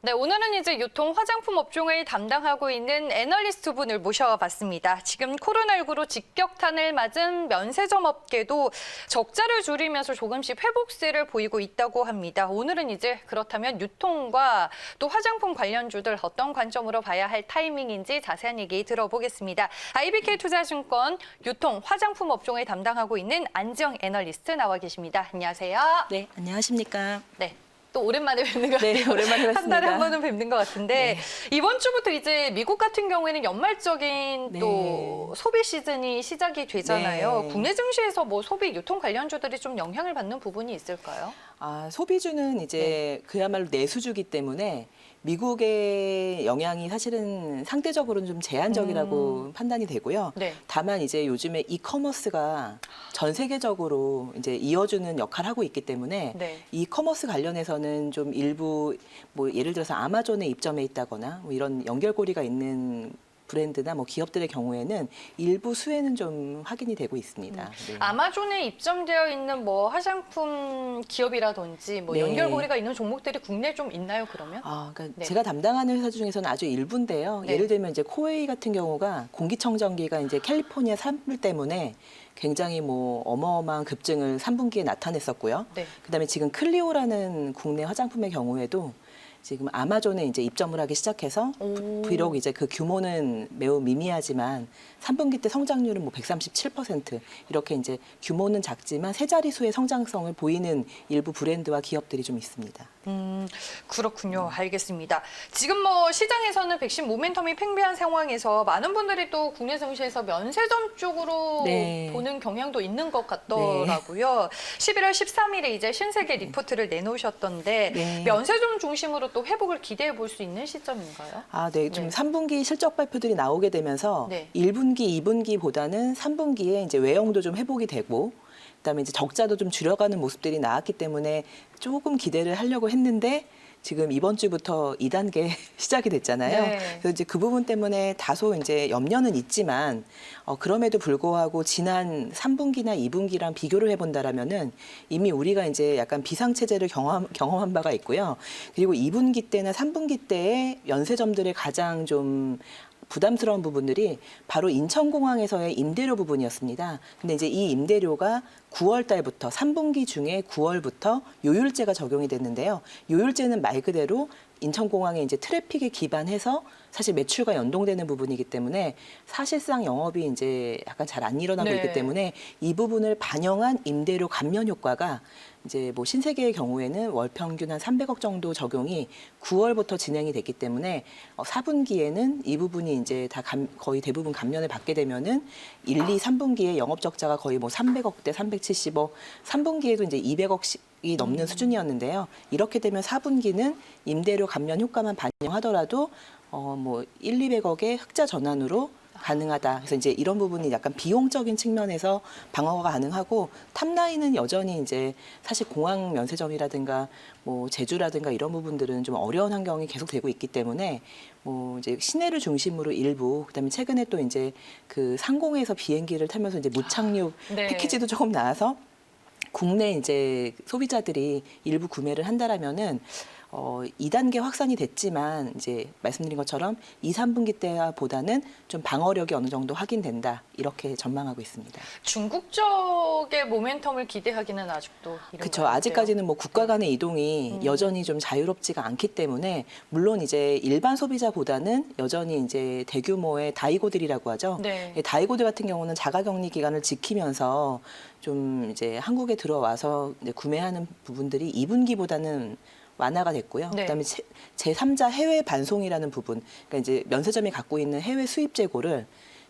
네, 오늘은 이제 유통 화장품 업종을 담당하고 있는 애널리스트 분을 모셔봤습니다. 지금 코로나19로 직격탄을 맞은 면세점 업계도 적자를 줄이면서 조금씩 회복세를 보이고 있다고 합니다. 오늘은 이제 그렇다면 유통과 또 화장품 관련주들 어떤 관점으로 봐야 할 타이밍인지 자세한 얘기 들어보겠습니다. IBK 투자증권 유통 화장품 업종을 담당하고 있는 안지영 애널리스트 나와 계십니다. 안녕하세요. 네, 안녕하십니까. 네. 또 오랜만에 뵙는 것 같아요. 네, 오랜만에 뵙습니다. 한 달에 한 번은 뵙는 것 같은데 네. 이번 주부터 이제 미국 같은 경우에는 연말적인 네. 또 소비 시즌이 시작이 되잖아요. 네. 국내 증시에서 뭐 소비 유통 관련주들이 좀 영향을 받는 부분이 있을까요? 소비주는 이제 그야말로 내수주기 때문에 미국의 영향이 사실은 상대적으로는 좀 제한적이라고 판단이 되고요. 네. 다만 이제 요즘에 이커머스가 전 세계적으로 이제 이어주는 역할을 하고 있기 때문에 네. 이커머스 관련해서는 좀 일부 뭐 예를 들어서 아마존에 입점해 있다거나 뭐 이런 연결고리가 있는 브랜드나 뭐 기업들의 경우에는 일부 수혜는 좀 확인이 되고 있습니다. 네. 아마존에 입점되어 있는 뭐 화장품 기업이라든지 뭐 네. 연결고리가 있는 종목들이 국내에 좀 있나요, 그러면? 그러니까 네. 제가 담당하는 회사 중에서는 아주 일부인데요. 네. 예를 들면 이제 코웨이 같은 경우가 공기청정기가 이제 캘리포니아 산불 때문에 굉장히 뭐 어마어마한 급증을 3분기에 나타냈었고요. 네. 그다음에 지금 클리오라는 국내 화장품의 경우에도 지금 아마존에 이제 입점을 하기 시작해서 비록 이제 그 규모는 매우 미미하지만 3분기 때 성장률은 뭐 137% 이렇게 이제 규모는 작지만 세 자릿수의 성장성을 보이는 일부 브랜드와 기업들이 좀 있습니다. 그렇군요. 알겠습니다. 지금 뭐 시장에서는 백신 모멘텀이 팽배한 상황에서 많은 분들이 또 국내 증시에서 면세점 쪽으로 네. 보는 경향도 있는 것 같더라고요. 11월 13일에 이제 신세계 리포트를 내놓으셨던데 네. 면세점 중심으로 또 회복을 기대해 볼 수 있는 시점인가요? 네. 좀 네. 3분기 실적 발표들이 나오게 되면서 네. 1분기, 2분기보다는 3분기에 이제 외형도 좀 회복이 되고 그다음에 이제 적자도 좀 줄여가는 모습들이 나왔기 때문에 조금 기대를 하려고 했는데 지금 이번 주부터 2단계 시작이 됐잖아요. 네. 그래서 이제 그 부분 때문에 다소 이제 염려는 있지만 그럼에도 불구하고 지난 3분기나 2분기랑 비교를 해본다라면은 이미 우리가 이제 약간 비상체제를 경험한 바가 있고요. 그리고 2분기 때나 3분기 때의 면세점들의 가장 좀 부담스러운 부분들이 바로 인천공항에서의 임대료 부분이었습니다. 근데 이제 이 임대료가 9월 달부터 3분기 중에 9월부터 요율제가 적용이 됐는데요. 요율제는 말 그대로 인천공항의 이제 트래픽에 기반해서 사실 매출과 연동되는 부분이기 때문에 사실상 영업이 이제 약간 잘 안 일어나고 네. 있기 때문에 이 부분을 반영한 임대료 감면 효과가 이제 뭐 신세계의 경우에는 월 평균 한 300억 정도 적용이 9월부터 진행이 됐기 때문에 4분기에는 이 부분이 이제 다 거의 대부분 감면을 받게 되면은 1, 2, 3분기에 영업 적자가 거의 뭐 300억대, 370억, 3분기에도 이제 200억이 넘는 수준이었는데요. 이렇게 되면 4분기는 임대료 감면 효과만 반영하더라도 뭐 1, 200억의 흑자 전환으로 가능하다. 그래서 이제 이런 부분이 약간 비용적인 측면에서 방어가 가능하고 탑라인은 여전히 이제 사실 공항 면세점이라든가 뭐 제주라든가 이런 부분들은 좀 어려운 환경이 계속되고 있기 때문에 뭐 이제 시내를 중심으로 일부 그다음에 최근에 또 이제 그 상공에서 비행기를 타면서 이제 무착륙 네. 패키지도 조금 나와서 국내 이제 소비자들이 일부 구매를 한다라면은 2단계 확산이 됐지만 이제 말씀드린 것처럼 2, 3분기 때보다는 좀 방어력이 어느 정도 확인된다 이렇게 전망하고 있습니다. 중국 쪽의 모멘텀을 기대하기는 아직도 이른 것 그렇죠. 같아요. 아직까지는 뭐 국가 간의 이동이 여전히 좀 자유롭지가 않기 때문에 물론 이제 일반 소비자보다는 여전히 이제 대규모의 다이고들이라고 하죠. 네. 다이고들 같은 경우는 자가격리 기간을 지키면서 좀 이제 한국에 들어와서 이제 구매하는 부분들이 2분기보다는 완화가 됐고요. 네. 그다음에 제3자 해외 반송이라는 부분, 그러니까 이제 면세점이 갖고 있는 해외 수입 재고를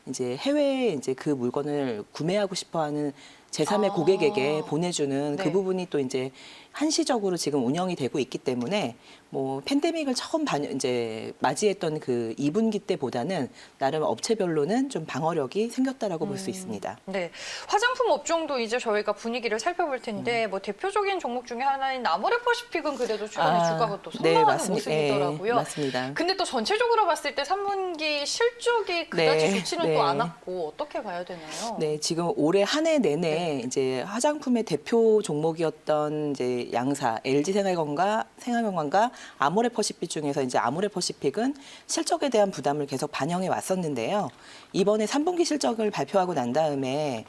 이제 해외에 이제 그 물건을 구매하고 싶어하는 제3의 고객에게 보내주는 네. 그 부분이 또 이제 한시적으로 지금 운영이 되고 있기 때문에 뭐 팬데믹을 처음 이제 맞이했던 그 2분기 때보다는 나름 업체별로는 좀 방어력이 생겼다라고 볼 수 있습니다. 네, 화장품 업종도 이제 저희가 분위기를 살펴볼 텐데 뭐 대표적인 종목 중에 하나인 아모레퍼시픽은 그래도 최근에 주가가 또 선방하는 모습이더라고요. 네, 맞습니다. 근데 또 전체적으로 봤을 때 3분기 실적이 그다지 네, 좋지는 네. 또 않았고 어떻게 봐야 되나요? 네, 지금 올해 한 해 내내 이번에 이제 화장품의 대표 종목이었던 이제 양사 LG생활건강과 아모레퍼시픽 중에서 이제 아모레퍼시픽은 실적에 대한 부담을 계속 반영해 왔었는데요. 이번에 3분기 실적을 발표하고 난 다음에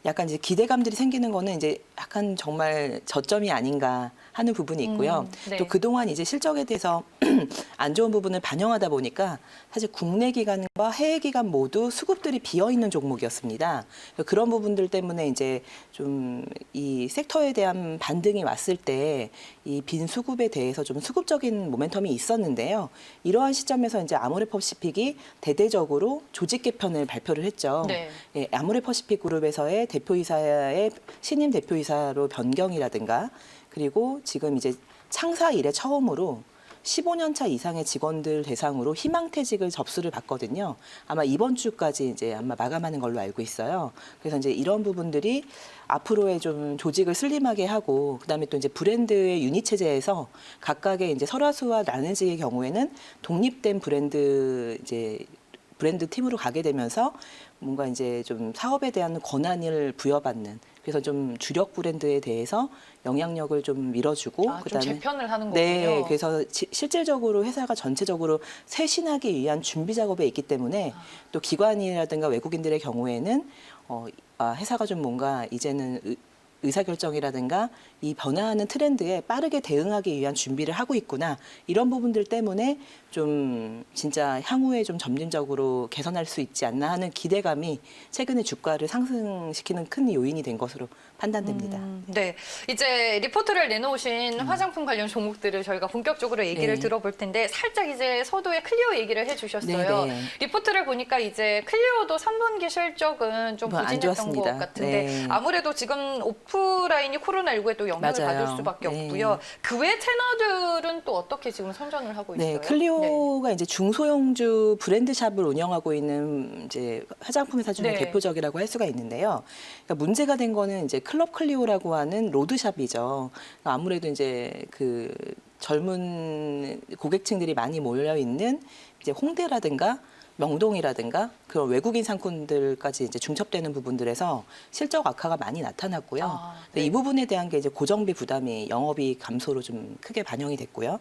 약간 이제 기대감들이 생기는 거는 이제 약간 정말 저점이 아닌가 하는 부분이 있고요. 네. 또 그동안 이제 실적에 대해서 안 좋은 부분을 반영하다 보니까 사실 국내 기관과 해외 기관 모두 수급들이 비어 있는 종목이었습니다. 그런 부분들 때문에 이제 좀 이 섹터에 대한 반등이 왔을 때 이 빈 수급에 대해서 좀 수급적인 모멘텀이 있었는데요. 이러한 시점에서 이제 아모레퍼시픽이 대대적으로 조직 개편을 발표를 했죠. 네. 예, 아모레퍼시픽 그룹에서의 대표이사의 신임 대표이사로 변경이라든가 그리고 지금 이제 창사 이래 처음으로 15년 차 이상의 직원들 대상으로 희망퇴직을 접수를 받거든요. 아마 이번 주까지 이제 아마 마감하는 걸로 알고 있어요. 그래서 이제 이런 부분들이 앞으로의 좀 조직을 슬림하게 하고 그다음에 또 이제 브랜드의 유닛 체제에서 각각의 이제 설화수와 라네즈의 경우에는 독립된 브랜드 팀으로 가게 되면서 뭔가 이제 좀 사업에 대한 권한을 부여받는 그래서 좀 주력 브랜드에 대해서 영향력을 좀 밀어주고 좀 그다음에 재편을 하는 거군요. 네, 그래서 실질적으로 회사가 전체적으로 쇄신하기 위한 준비 작업에 있기 때문에 또 기관이라든가 외국인들의 경우에는 회사가 좀 뭔가 이제는 의사결정이라든가 이 변화하는 트렌드에 빠르게 대응하기 위한 준비를 하고 있구나. 이런 부분들 때문에 좀 진짜 향후에 좀 점진적으로 개선할 수 있지 않나 하는 기대감이 최근에 주가를 상승시키는 큰 요인이 된 것으로 판단됩니다. 네, 이제 리포트를 내놓으신 화장품 관련 종목들을 저희가 본격적으로 얘기를 네. 들어볼 텐데 살짝 이제 서두에 클리오 얘기를 해주셨어요. 네, 네. 리포트를 보니까 이제 클리오도 3분기 실적은 좀 안 부진했던 것 좋았습니다. 같은데 네. 아무래도 지금 오프라인이 코로나19에 또 영향을 맞아요. 받을 수밖에 네. 없고요. 그 외 채널들은 또 어떻게 지금 선전을 하고 있어요? 네, 클리오가 이제 중소형주 브랜드샵을 운영하고 있는 이제 화장품 회사 중에 네. 대표적이라고 할 수가 있는데요. 그러니까 문제가 된 거는 이제 클럽 클리오라고 하는 로드샵이죠. 그러니까 아무래도 이제 그 젊은 고객층들이 많이 몰려 있는 이제 홍대라든가 명동이라든가 그런 외국인 상품들까지 이제 중첩되는 부분들에서 실적 악화가 많이 나타났고요. 근데 네. 이 부분에 대한 게 이제 고정비 부담이 영업이익 감소로 좀 크게 반영이 됐고요.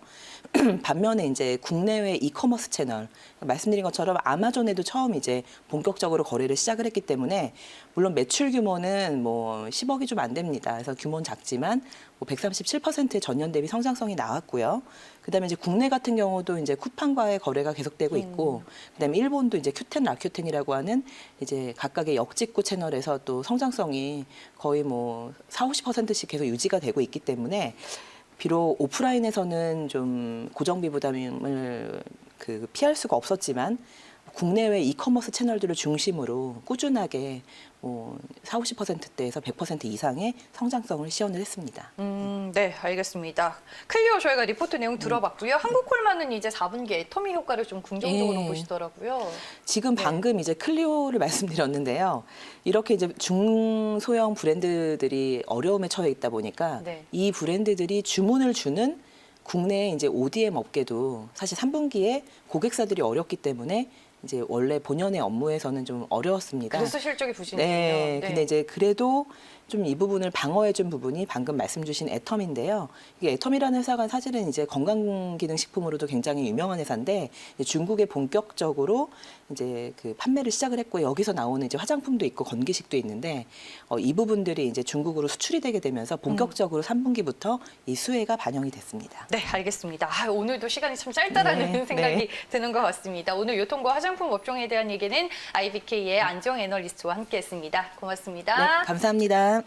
반면에 이제 국내외 이커머스 채널 말씀드린 것처럼 아마존에도 처음 이제 본격적으로 거래를 시작을 했기 때문에 물론 매출 규모는 뭐 10억이 좀 안 됩니다. 그래서 규모는 작지만 뭐 137%의 전년 대비 성장성이 나왔고요. 그다음에 이제 국내 같은 경우도 이제 쿠팡과의 거래가 계속되고 있고, 그다음에 일본도 이제 큐텐, 라큐텐이라고 하는 이제 각각의 역직구 채널에서 또 성장성이 거의 뭐 40~50%씩 계속 유지가 되고 있기 때문에 비록 오프라인에서는 좀 고정비 부담을 피할 수가 없었지만 국내외 이커머스 채널들을 중심으로 꾸준하게 뭐 40~50%대에서 100% 이상의 성장성을 시현을 했습니다. 네, 알겠습니다. 클리오 저희가 리포트 내용 들어봤고요. 한국콜만은 이제 4분기 애터미 효과를 좀 긍정적으로 예. 보시더라고요. 지금 네. 방금 이제 클리오를 말씀드렸는데요. 이렇게 이제 중소형 브랜드들이 어려움에 처해 있다 보니까 네. 이 브랜드들이 주문을 주는 국내 이제 ODM 업계도 사실 3분기에 고객사들이 어렵기 때문에 이제 원래 본연의 업무에서는 좀 어려웠습니다. 그래서 실적이 부진했군요. 네, 근데 이제 그래도 좀 이 부분을 방어해준 부분이 방금 말씀 주신 애텀인데요. 이게 애텀이라는 회사가 사실은 이제 건강기능식품으로도 굉장히 유명한 회사인데 이제 중국에 본격적으로 이제 그 판매를 시작을 했고 여기서 나오는 이제 화장품도 있고 건기식도 있는데 이 부분들이 이제 중국으로 수출이 되게 되면서 본격적으로 3분기부터 이 수혜가 반영이 됐습니다. 네, 알겠습니다. 오늘도 시간이 참 짧다라는 네, 생각이 네. 드는 것 같습니다. 오늘 유통과 화장품 업종에 대한 얘기는 IBK의 안정 애널리스트와 함께했습니다. 고맙습니다. 네, 감사합니다.